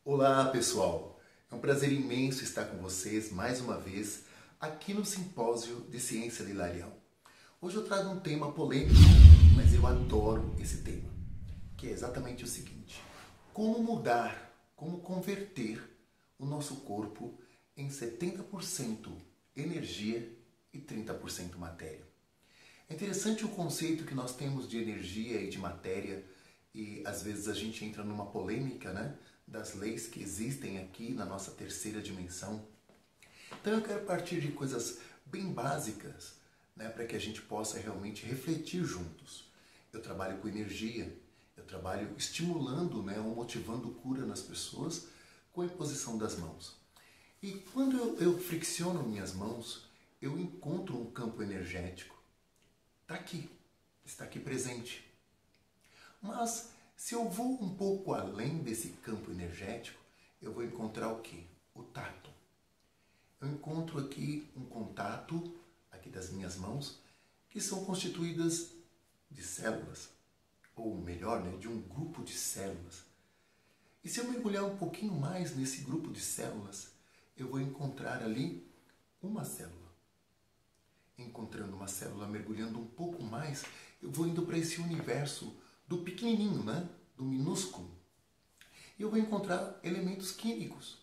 Olá, pessoal! É um prazer imenso estar com vocês mais uma vez aqui no Simpósio de Ciência de Larião. Hoje eu trago um tema polêmico, mas eu adoro esse tema, que é exatamente o seguinte: como mudar, como converter o nosso corpo em 70% energia e 30% matéria. É interessante o conceito que nós temos de energia e de matéria, e às vezes a gente entra numa polêmica, né, das leis que existem aqui na nossa terceira dimensão. Então eu quero partir de coisas bem básicas, né, para que a gente possa realmente refletir juntos. Eu trabalho com energia, eu trabalho estimulando, né, ou motivando cura nas pessoas com a imposição das mãos. E quando eu fricciono minhas mãos, eu encontro um campo energético. Está aqui presente. Mas se eu vou um pouco além desse campo energético, eu vou encontrar o quê? O tato. Eu encontro aqui um contato, aqui das minhas mãos, que são constituídas de células, ou melhor, né, de um grupo de células. E se eu mergulhar um pouquinho mais nesse grupo de células, eu vou encontrar ali uma célula. Encontrando uma célula, mergulhando um pouco mais, eu vou indo para esse universo do pequenininho, né? Do minúsculo. E eu vou encontrar elementos químicos.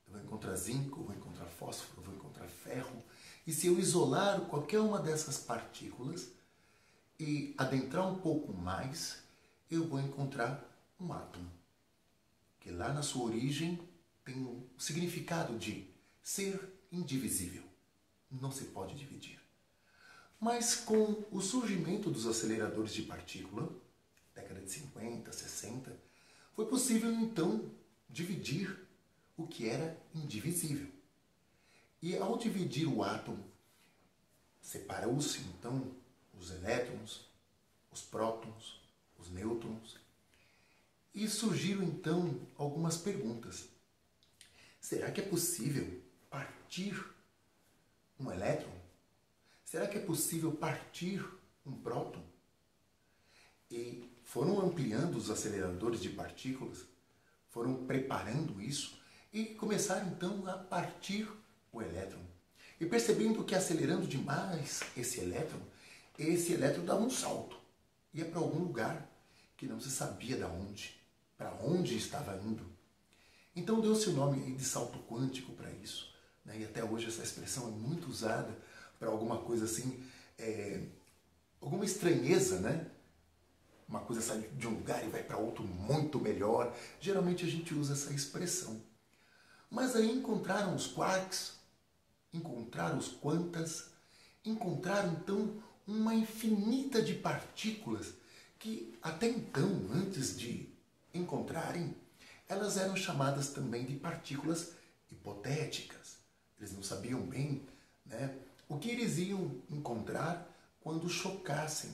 Eu vou encontrar zinco, eu vou encontrar fósforo, eu vou encontrar ferro. E se eu isolar qualquer uma dessas partículas e adentrar um pouco mais, eu vou encontrar um átomo. Que lá na sua origem tem o significado de ser indivisível. Não se pode dividir. Mas com o surgimento dos aceleradores de partícula, década de 50, 60, foi possível então dividir o que era indivisível. E ao dividir o átomo, separou-se então os elétrons, os prótons, os nêutrons, e surgiram então algumas perguntas. Será que é possível partir um elétron? Será que é possível partir um próton? E foram ampliando os aceleradores de partículas, foram preparando isso e começaram então a partir o elétron. E percebendo que acelerando demais esse elétron dava um salto. Ia para algum lugar que não se sabia para onde estava indo. Então deu-se o nome de salto quântico para isso. Né? E até hoje essa expressão é muito usada para alguma coisa assim, alguma estranheza, né? Uma coisa sai de um lugar e vai para outro muito melhor. Geralmente a gente usa essa expressão. Mas aí encontraram os quarks, encontraram os quantas, encontraram então uma infinita de partículas que até então, antes de encontrarem, elas eram chamadas também de partículas hipotéticas. Eles não sabiam bem, né, o que eles iam encontrar quando chocassem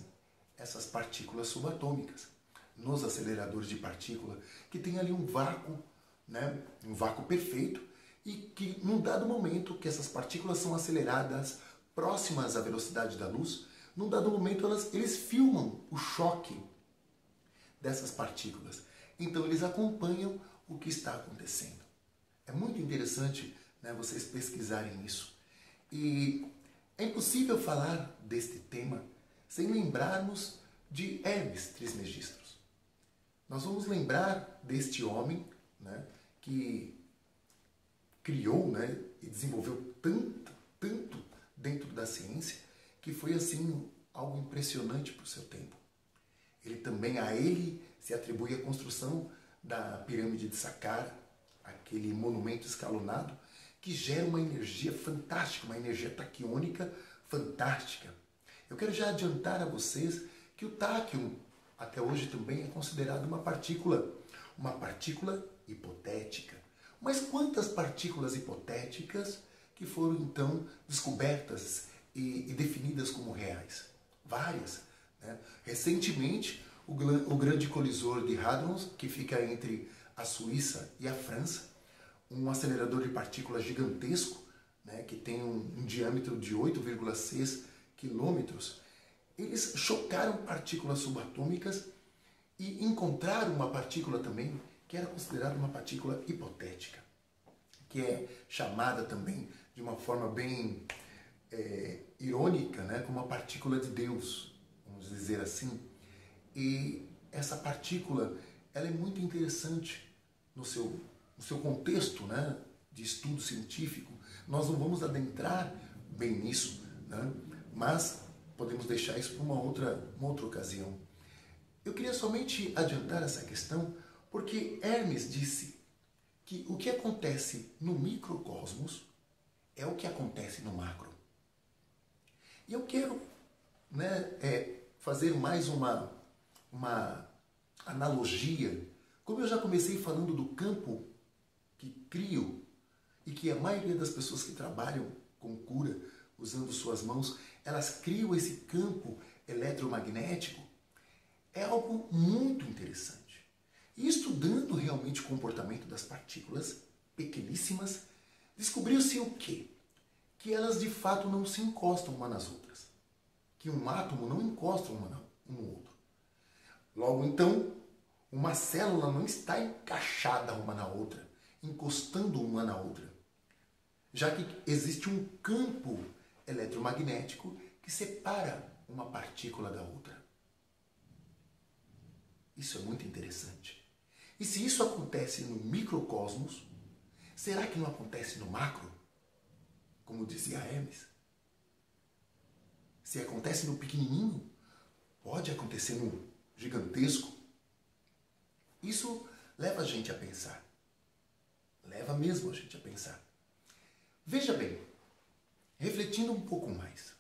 essas partículas subatômicas nos aceleradores de partícula, que tem ali um vácuo, né, um vácuo perfeito, e que num dado momento que essas partículas são aceleradas próximas à velocidade da luz, num dado momento eles filmam o choque dessas partículas. Então eles acompanham o que está acontecendo. É muito interessante, né, vocês pesquisarem isso. E é impossível falar deste tema sem lembrarmos de Hermes Trismegisto. Nós vamos lembrar deste homem, né, que criou, né, e desenvolveu tanto dentro da ciência, que foi assim algo impressionante para o seu tempo. A ele se atribui a construção da pirâmide de Saqqara, aquele monumento escalonado, que gera uma energia fantástica, uma energia taquiônica fantástica. Eu quero já adiantar a vocês que o táquion, até hoje também é considerado uma partícula hipotética. Mas quantas partículas hipotéticas que foram então descobertas e definidas como reais? Várias. Né? Recentemente, o grande colisor de Hadrons, que fica entre a Suíça e a França, um acelerador de partículas gigantesco, né, que tem um diâmetro de 8,6 quilômetros, eles chocaram partículas subatômicas e encontraram uma partícula também que era considerada uma partícula hipotética, que é chamada também de uma forma bem irônica, né, como uma partícula de Deus, vamos dizer assim. E essa partícula, ela é muito interessante no seu contexto, né, de estudo científico. Nós não vamos adentrar bem nisso, né, mas podemos deixar isso para uma outra ocasião. Eu queria somente adiantar essa questão porque Hermes disse que o que acontece no microcosmos é o que acontece no macro. E eu quero, né, fazer mais uma analogia. Como eu já comecei falando do campo que crio e que a maioria das pessoas que trabalham com cura, usando suas mãos, elas criam esse campo eletromagnético, é algo muito interessante. E estudando realmente o comportamento das partículas pequeníssimas, descobriu-se o quê? Que elas de fato não se encostam uma nas outras. Que um átomo não encosta um no outro. Logo então, uma célula não está encaixada uma na outra, encostando uma na outra, já que existe um campo eletromagnético que separa uma partícula da outra. Isso é muito interessante. E se isso acontece no microcosmos, será que não acontece no macro? Como dizia Hermes. Se acontece no pequenininho, pode acontecer no gigantesco. Isso leva a gente a pensar. Leva mesmo a gente a pensar. Veja bem, refletindo um pouco mais.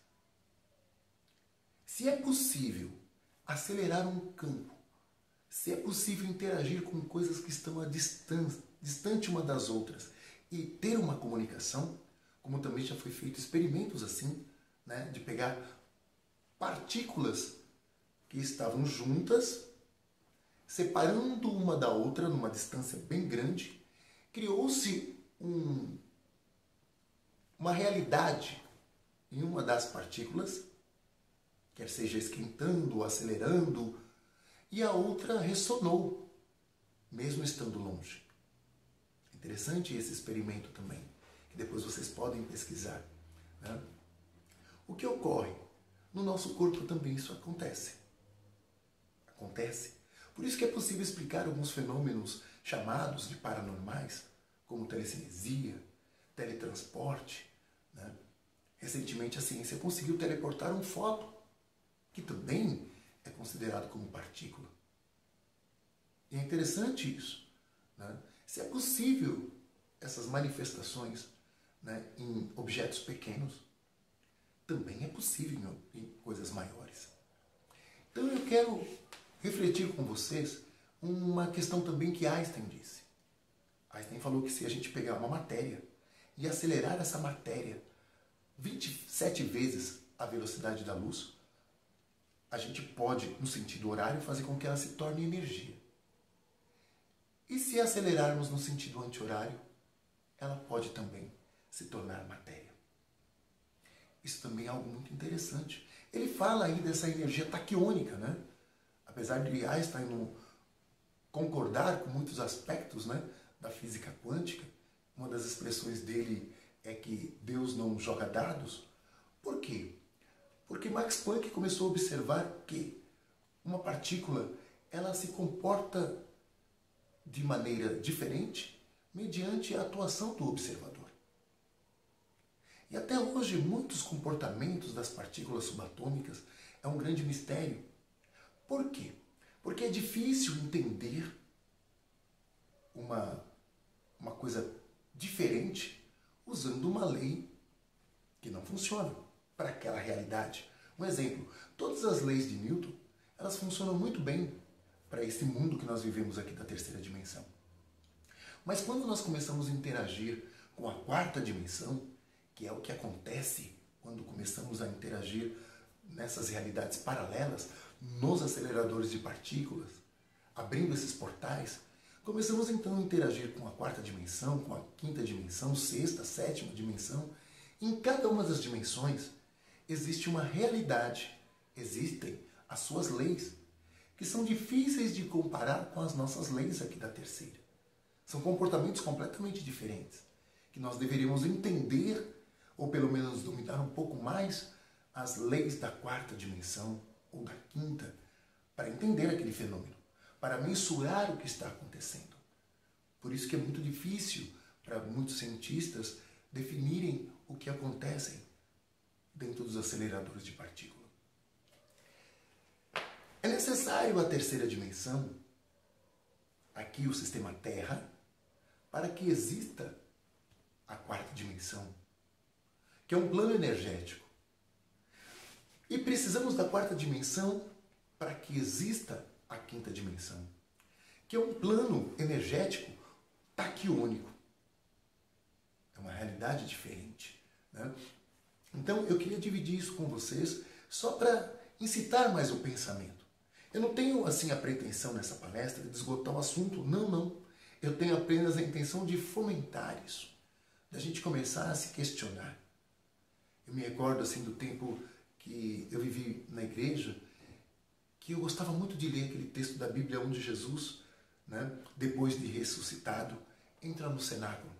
Se é possível acelerar um campo, se é possível interagir com coisas que estão distante uma das outras e ter uma comunicação, como também já foi feito experimentos assim, né, de pegar partículas que estavam juntas, separando uma da outra numa distância bem grande, criou-se uma realidade em uma das partículas, quer seja esquentando ou acelerando, e a outra ressonou, mesmo estando longe. Interessante esse experimento também, que depois vocês podem pesquisar, né? O que ocorre? No nosso corpo também isso acontece. Acontece. Por isso que é possível explicar alguns fenômenos chamados de paranormais, como telecinesia, teletransporte, né? Recentemente a ciência conseguiu teleportar um fóton, que também é considerado como partícula. E é interessante isso, né? Se é possível essas manifestações, né, em objetos pequenos, também é possível em coisas maiores. Então eu quero refletir com vocês uma questão também que Einstein disse. Einstein falou que se a gente pegar uma matéria e acelerar essa matéria 27 vezes a velocidade da luz, a gente pode, no sentido horário, fazer com que ela se torne energia. E se acelerarmos no sentido anti-horário, ela pode também se tornar matéria. Isso também é algo muito interessante. Ele fala aí dessa energia taquiônica, né? Apesar de Einstein não concordar com muitos aspectos, né, da física quântica, uma das expressões dele é que Deus não joga dados. Por quê? Porque Max Planck começou a observar que uma partícula ela se comporta de maneira diferente mediante a atuação do observador. E até hoje muitos comportamentos das partículas subatômicas é um grande mistério. Por quê? Porque é difícil entender uma coisa diferente usando uma lei que não funciona para aquela realidade. Um exemplo, todas as leis de Newton, elas funcionam muito bem para esse mundo que nós vivemos aqui da terceira dimensão. Mas quando nós começamos a interagir com a quarta dimensão, que é o que acontece quando começamos a interagir nessas realidades paralelas, nos aceleradores de partículas, abrindo esses portais, começamos então a interagir com a quarta dimensão, com a quinta dimensão, sexta, sétima dimensão. Em cada uma das dimensões existe uma realidade, existem as suas leis, que são difíceis de comparar com as nossas leis aqui da terceira. São comportamentos completamente diferentes, que nós deveríamos entender, ou pelo menos dominar um pouco mais, as leis da quarta dimensão ou da quinta, para entender aquele fenômeno, para mensurar o que está acontecendo. Por isso que é muito difícil para muitos cientistas definirem o que acontece dentro dos aceleradores de partícula. É necessário a terceira dimensão, aqui o sistema Terra, para que exista a quarta dimensão, que é um plano energético. E precisamos da quarta dimensão para que exista a quinta dimensão, que é um plano energético taquiônico. É uma realidade diferente, né? Então eu queria dividir isso com vocês só para incitar mais o pensamento. Eu não tenho assim a pretensão nessa palestra de esgotar o assunto, não. Eu tenho apenas a intenção de fomentar isso, da gente começar a se questionar. Eu me recordo assim do tempo que eu vivi na igreja, que eu gostava muito de ler aquele texto da Bíblia onde Jesus, né, depois de ressuscitado, entra no cenáculo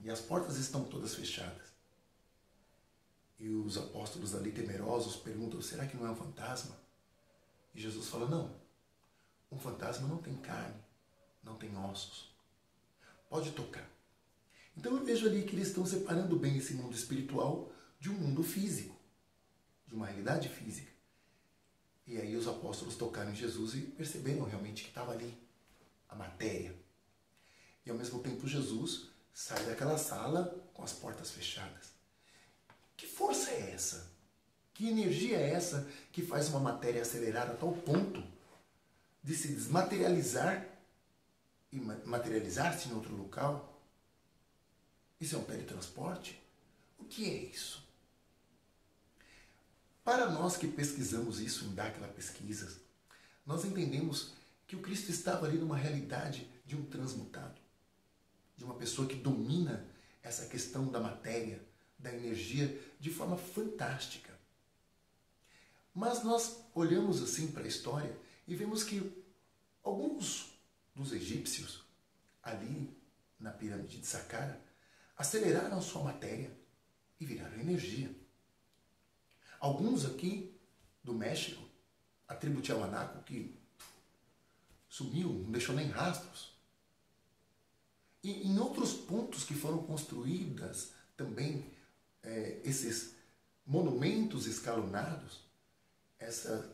e as portas estão todas fechadas. E os apóstolos ali temerosos perguntam, será que não é um fantasma? E Jesus fala, não, um fantasma não tem carne, não tem ossos, pode tocar. Então eu vejo ali que eles estão separando bem esse mundo espiritual de um mundo físico, de uma realidade física. E aí os apóstolos tocaram em Jesus e perceberam realmente que estava ali a matéria. E ao mesmo tempo Jesus sai daquela sala com as portas fechadas. Que força é essa? Que energia é essa que faz uma matéria acelerar a tal ponto de se desmaterializar e materializar-se em outro local? Isso é um teletransporte? O que é isso? Para nós que pesquisamos isso em Daquila Pesquisas, nós entendemos que o Cristo estava ali numa realidade de um transmutado, de uma pessoa que domina essa questão da matéria, da energia, de forma fantástica. Mas nós olhamos assim para a história e vemos que alguns dos egípcios, ali na pirâmide de Saqqara, aceleraram sua matéria e viraram energia. Alguns aqui do México, a tribo Tiahuanaco, que sumiu, não deixou nem rastros. E em outros pontos que foram construídas também esses monumentos escalonados,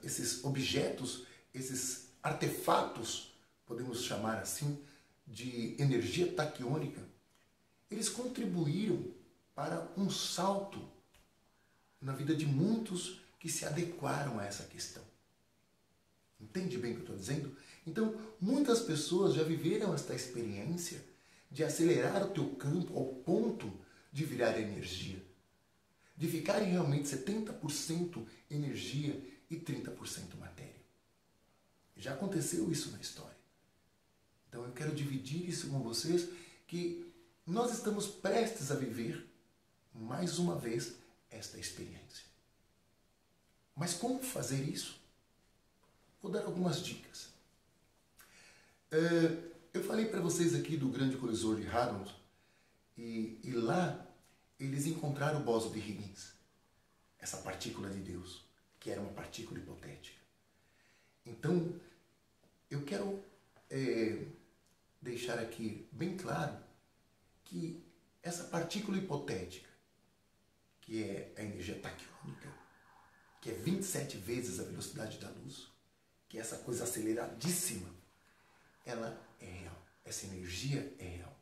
esses objetos, esses artefatos, podemos chamar assim, de energia taquiônica, eles contribuíram para um salto na vida de muitos que se adequaram a essa questão. Entende bem o que eu estou dizendo? Então, muitas pessoas já viveram esta experiência de acelerar o teu campo ao ponto de virar energia. De ficarem realmente 70% energia e 30% matéria. Já aconteceu isso na história. Então eu quero dividir isso com vocês, que nós estamos prestes a viver, mais uma vez, esta experiência. Mas como fazer isso? Vou dar algumas dicas. Eu falei para vocês aqui do grande colisor de Hadron, e lá eles encontraram o bóson de Higgins, essa partícula de Deus, que era uma partícula hipotética. Então, eu quero deixar aqui bem claro que essa partícula hipotética, que é a energia taquiônica, que é 27 vezes a velocidade da luz, que é essa coisa aceleradíssima, ela é real. Essa energia é real.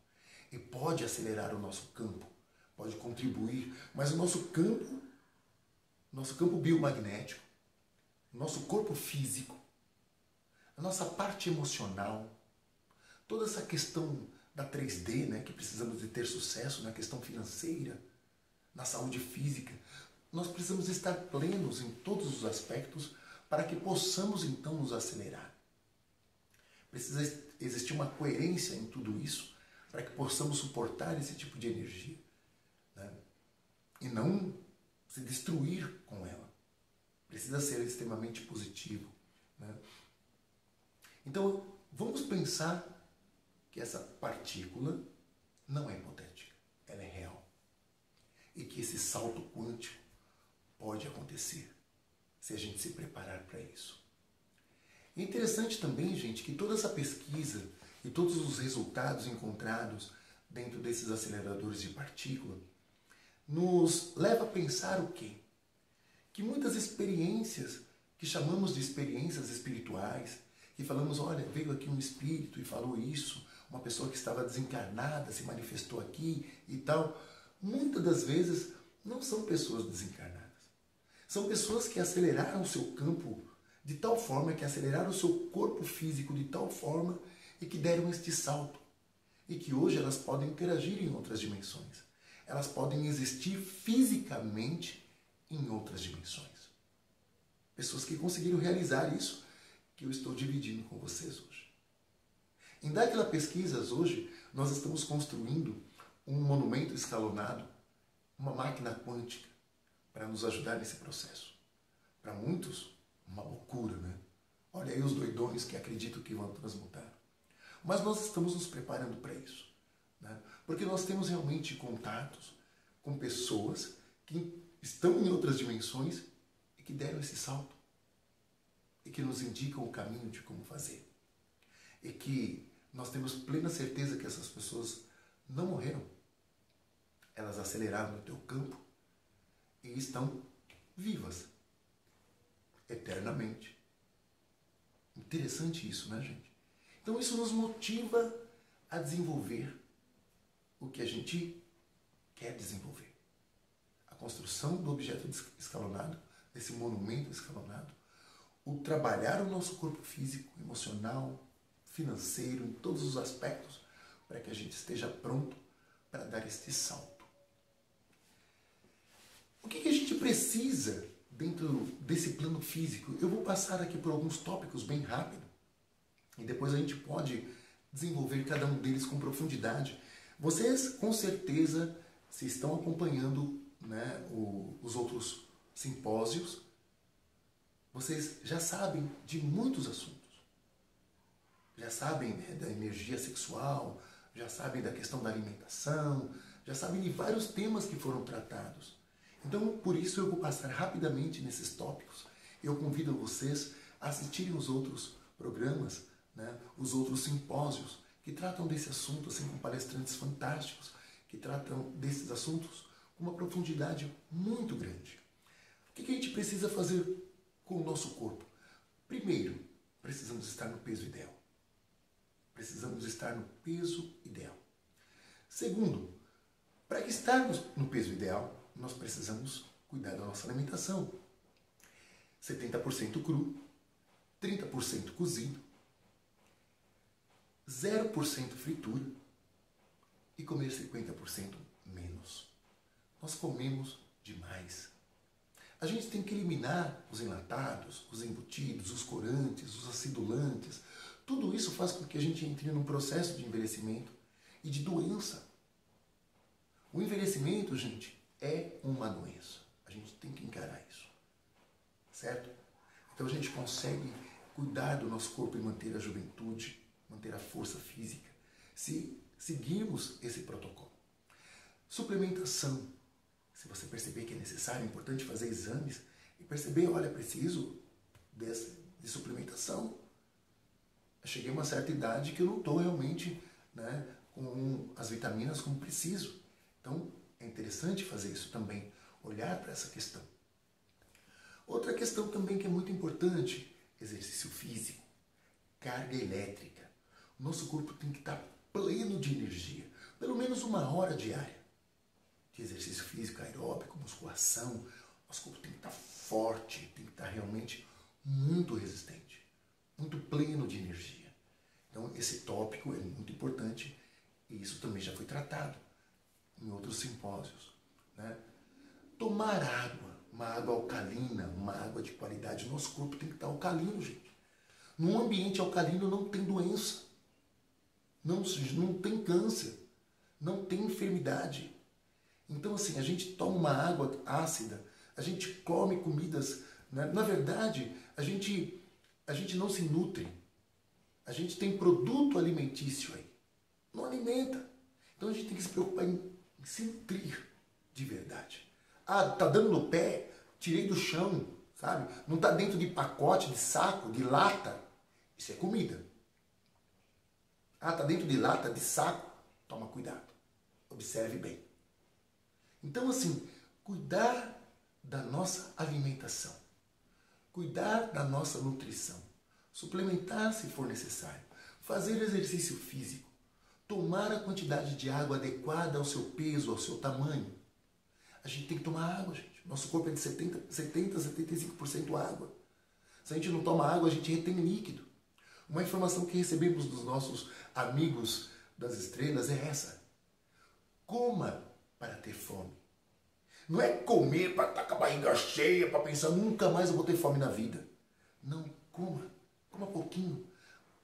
E pode acelerar o nosso campo, pode contribuir, mas o nosso campo biomagnético, nosso corpo físico, a nossa parte emocional, toda essa questão da 3D, né, que precisamos de ter sucesso na questão financeira, na saúde física, nós precisamos estar plenos em todos os aspectos para que possamos então nos acelerar. Precisa existir uma coerência em tudo isso para que possamos suportar esse tipo de energia, né? E não se destruir com ela. Precisa ser extremamente positivo, né? Então, vamos pensar que essa partícula não é hipotética, ela é real. E que esse salto quântico pode acontecer se a gente se preparar para isso. É interessante também, gente, que toda essa pesquisa e todos os resultados encontrados dentro desses aceleradores de partícula nos leva a pensar o quê? Que muitas experiências que chamamos de experiências espirituais, que falamos, olha, veio aqui um espírito e falou isso, uma pessoa que estava desencarnada se manifestou aqui e tal, muitas das vezes não são pessoas desencarnadas. São pessoas que aceleraram o seu campo de tal forma, que aceleraram o seu corpo físico de tal forma e que deram este salto. E que hoje elas podem interagir em outras dimensões. Elas podem existir fisicamente em outras dimensões. Pessoas que conseguiram realizar isso que eu estou dividindo com vocês hoje. Em Daquila Pesquisas, hoje, nós estamos construindo um monumento escalonado, uma máquina quântica, para nos ajudar nesse processo. Para muitos, uma loucura, né? Olha aí os doidões que acreditam que vão transmutar. Mas nós estamos nos preparando para isso, né? Porque nós temos realmente contatos com pessoas que estão em outras dimensões e que deram esse salto e que nos indicam o caminho de como fazer. E que nós temos plena certeza que essas pessoas não morreram. Elas aceleraram no teu campo e estão vivas eternamente. Interessante isso, né, gente? Então isso nos motiva a desenvolver o que a gente quer desenvolver. A construção do objeto escalonado, desse monumento escalonado, o trabalhar o nosso corpo físico, emocional, financeiro, em todos os aspectos, para que a gente esteja pronto para dar este salto. O que a gente precisa dentro desse plano físico? Eu vou passar aqui por alguns tópicos bem rápido e depois a gente pode desenvolver cada um deles com profundidade. Vocês, com certeza, se estão acompanhando, né, os outros simpósios, vocês já sabem de muitos assuntos. Já sabem, né, da energia sexual, já sabem da questão da alimentação, já sabem de vários temas que foram tratados. Então, por isso eu vou passar rapidamente nesses tópicos. Eu convido vocês a assistirem os outros programas, né, os outros simpósios que tratam desse assunto, assim, com palestrantes fantásticos, que tratam desses assuntos com uma profundidade muito grande. O que a gente precisa fazer com o nosso corpo? Primeiro, precisamos estar no peso ideal. Precisamos estar no peso ideal. Segundo, para estarmos no peso ideal, nós precisamos cuidar da nossa alimentação. 70% cru, 30% cozido, 0% fritura e comer 50% menos. Nós comemos demais. A gente tem que eliminar os enlatados, os embutidos, os corantes, os acidulantes. Tudo isso faz com que a gente entre num processo de envelhecimento e de doença. O envelhecimento, gente, é uma doença. A gente tem que encarar isso. Certo? Então a gente consegue cuidar do nosso corpo e manter a juventude, manter a força física, se seguirmos esse protocolo. Suplementação. Se você perceber que é necessário, é importante fazer exames e perceber, olha, preciso de suplementação. Eu cheguei a uma certa idade que eu não estou realmente, né, com as vitaminas como preciso. Então, é interessante fazer isso também, olhar para essa questão. Outra questão também que é muito importante, exercício físico, carga elétrica. O nosso corpo tem que estar pleno de energia, pelo menos 1 hora diária de exercício físico, aeróbico, musculação. Nosso corpo tem que estar forte, tem que estar realmente muito resistente, muito pleno de energia. Então, esse tópico é muito importante e isso também já foi tratado em outros simpósios, né? Tomar água, uma água alcalina, uma água de qualidade. Nosso corpo tem que estar alcalino, gente. Num ambiente alcalino não tem doença, não tem câncer, não tem enfermidade. Então, assim, a gente toma uma água ácida, a gente come comidas, né? Na verdade, a gente não se nutre. A gente tem produto alimentício aí. Não alimenta. Então a gente tem que se preocupar em se nutrir de verdade. Ah, tá dando no pé, tirei do chão, sabe? Não tá dentro de pacote, de saco, de lata. Isso é comida. Ah, tá dentro de lata, de saco. Toma cuidado. Observe bem. Então, assim, cuidar da nossa alimentação. Cuidar da nossa nutrição. Suplementar se for necessário. Fazer exercício físico. Tomar a quantidade de água adequada ao seu peso, ao seu tamanho. A gente tem que tomar água, gente. Nosso corpo é de 75% água. Se a gente não toma água, a gente retém líquido. Uma informação que recebemos dos nossos amigos das estrelas é essa. Coma para ter fome. Não é comer para estar com a barriga cheia, para pensar nunca mais eu vou ter fome na vida. Não, coma. Coma pouquinho,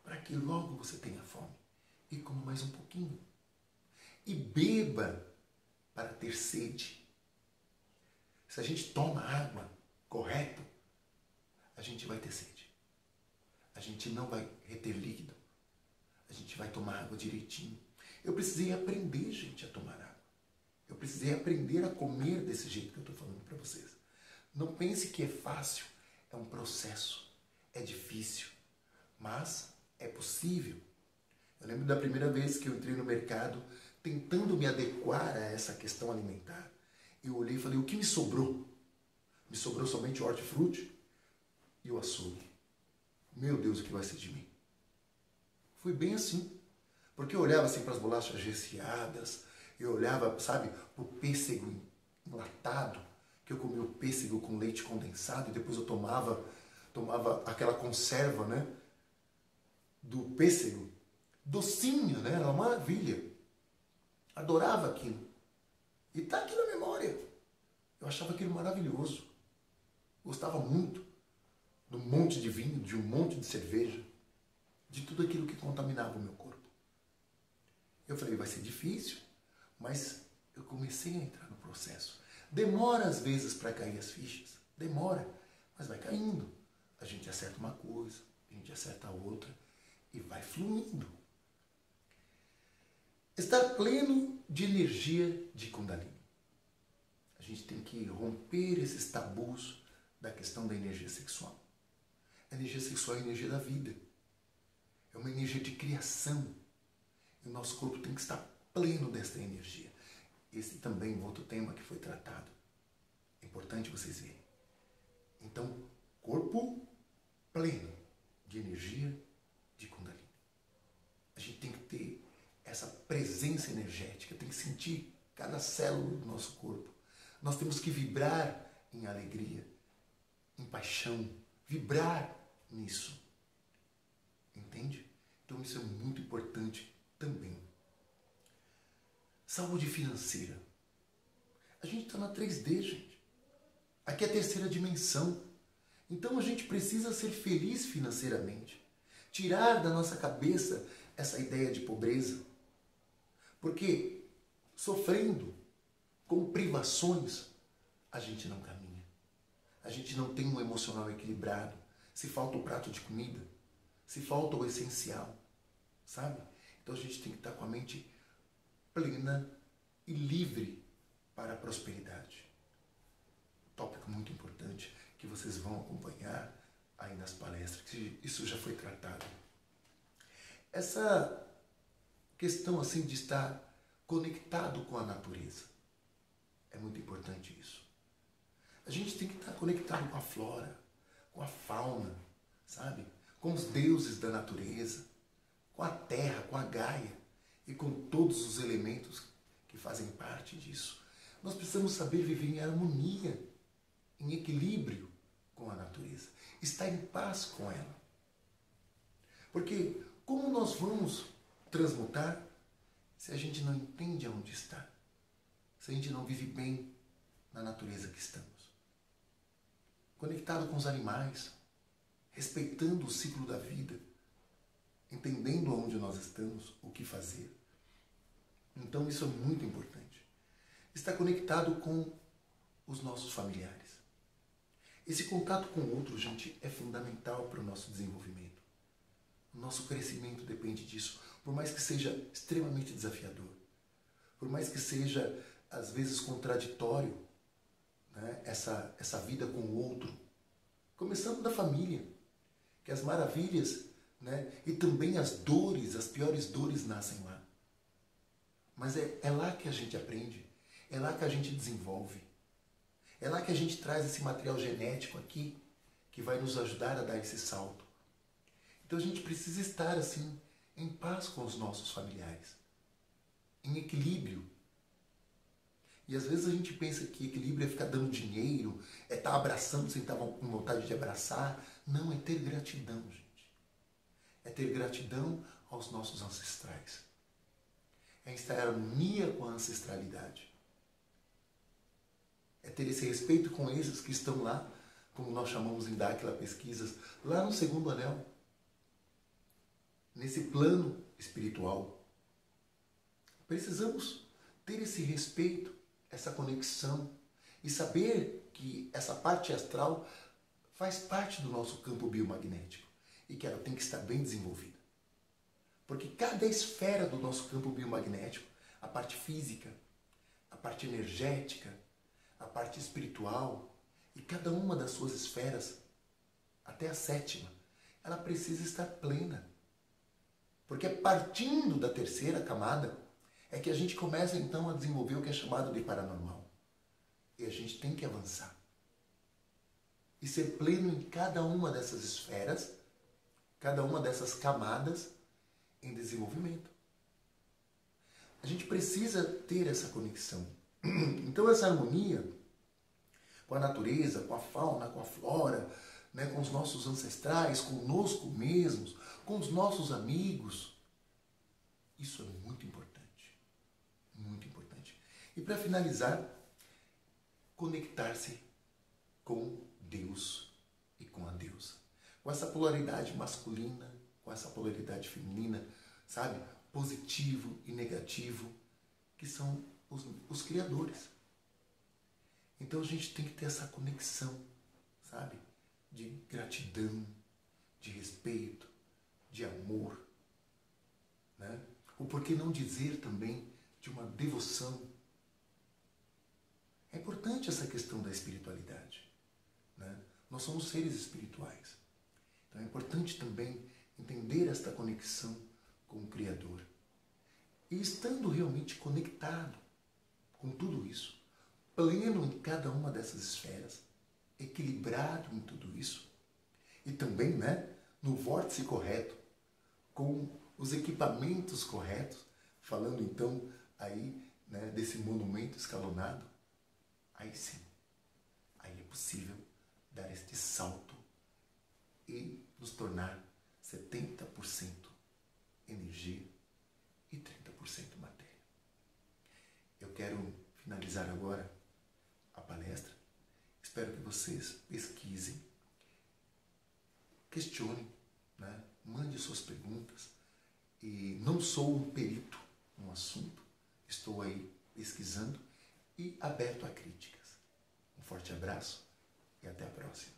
para que logo você tenha fome. E coma mais um pouquinho. E beba para ter sede. Se a gente toma água correto, a gente vai ter sede. A gente não vai reter líquido. A gente vai tomar água direitinho. Eu precisei aprender, gente, a tomar água. Eu precisei aprender a comer desse jeito que eu estou falando para vocês. Não pense que é fácil. É um processo. É difícil. Mas é possível. Eu lembro da primeira vez que eu entrei no mercado tentando me adequar a essa questão alimentar. Eu olhei e falei, o que me sobrou? Me sobrou somente o hortifruti e o açougue. Meu Deus, o que vai ser de mim? Foi bem assim. Porque eu olhava assim para as bolachas recheadas, eu olhava, sabe, para o pêssego enlatado, que eu comia o pêssego com leite condensado e depois eu tomava aquela conserva, né, do pêssego, docinho, né, era uma maravilha. Adorava aquilo. E está aqui na memória. Eu achava aquilo maravilhoso. Gostava muito de um monte de vinho, de um monte de cerveja, de tudo aquilo que contaminava o meu corpo. Eu falei, vai ser difícil, mas eu comecei a entrar no processo. Demora às vezes para cair as fichas, demora, mas vai caindo. A gente acerta uma coisa, a gente acerta a outra e vai fluindo. Estar pleno de energia de Kundalini. A gente tem que romper esses tabus da questão da energia sexual. A energia sexual é a energia da vida. É uma energia de criação. E o nosso corpo tem que estar pleno desta energia. Esse também é um outro tema que foi tratado. É importante vocês verem. Então, corpo pleno de energia de Kundalini. A gente tem que ter essa presença energética, tem que sentir cada célula do nosso corpo. Nós temos que vibrar em alegria, em paixão, vibrar nisso. Entende? Então isso é muito importante também. Saúde financeira. A gente está na 3D, gente. Aqui é a terceira dimensão. Então a gente precisa ser feliz financeiramente. Tirar da nossa cabeça essa ideia de pobreza. Porque sofrendo com privações, a gente não caminha. A gente não tem um emocional equilibrado. Se falta o prato de comida, se falta o essencial, sabe? Então a gente tem que estar com a mente plena e livre para a prosperidade. Tópico muito importante que vocês vão acompanhar aí nas palestras, que isso já foi tratado. Essa questão assim de estar conectado com a natureza. É muito importante isso. A gente tem que estar conectado com a flora, com a fauna, sabe? Com os deuses da natureza, com a terra, com a Gaia e com todos os elementos que fazem parte disso. Nós precisamos saber viver em harmonia, em equilíbrio com a natureza, estar em paz com ela. Porque como nós vamos transmutar se a gente não entende aonde está? Se a gente não vive bem na natureza que estamos? Conectado com os animais, respeitando o ciclo da vida, entendendo aonde nós estamos, o que fazer. Então isso é muito importante. Estar conectado com os nossos familiares. Esse contato com o outro, gente, é fundamental para o nosso desenvolvimento. O nosso crescimento depende disso. Por mais que seja extremamente desafiador, por mais que seja, às vezes, contraditório, né, essa vida com o outro, começando da família, que as maravilhas, né, e também as dores, as piores dores nascem lá. Mas é lá que a gente aprende, é lá que a gente desenvolve, é lá que a gente traz esse material genético aqui, que vai nos ajudar a dar esse salto. Então a gente precisa estar assim, em paz com os nossos familiares, em equilíbrio. E às vezes a gente pensa que equilíbrio é ficar dando dinheiro, é estar abraçando sem estar com vontade de abraçar. Não, é ter gratidão, gente. É ter gratidão aos nossos ancestrais. É estar em harmonia com a ancestralidade. É ter esse respeito com esses que estão lá, como nós chamamos em Dáquila Pesquisas, lá no segundo anel. Nesse plano espiritual. Precisamos ter esse respeito, essa conexão e saber que essa parte astral faz parte do nosso campo biomagnético e que ela tem que estar bem desenvolvida. Porque cada esfera do nosso campo biomagnético, a parte física, a parte energética, a parte espiritual e cada uma das suas esferas, até a sétima, ela precisa estar plena. Porque é partindo da terceira camada é que a gente começa então a desenvolver o que é chamado de paranormal. E a gente tem que avançar. E ser pleno em cada uma dessas esferas, cada uma dessas camadas em desenvolvimento. A gente precisa ter essa conexão. Então essa harmonia com a natureza, com a fauna, com a flora, né, com os nossos ancestrais, conosco mesmos, com os nossos amigos. Isso é muito importante. Muito importante. E para finalizar, conectar-se com Deus e com a deusa. Com essa polaridade masculina, com essa polaridade feminina, sabe? Positivo e negativo, que são os criadores. Então a gente tem que ter essa conexão, sabe? De gratidão, de respeito, de amor, né? Ou por que não dizer também de uma devoção? É importante essa questão da espiritualidade, né? Nós somos seres espirituais. Então é importante também entender esta conexão com o Criador. E estando realmente conectado com tudo isso, pleno em cada uma dessas esferas, equilibrado em tudo isso, e também, né, no vórtice correto, com os equipamentos corretos, falando então aí, né, desse monumento escalonado, aí sim, aí é possível dar este salto e nos tornar 70% energia e 30% matéria. Eu quero finalizar agora a palestra. Espero que vocês pesquisem, questionem, né? Mande suas perguntas. E não sou um perito no assunto, estou aí pesquisando e aberto a críticas. Um forte abraço e até a próxima.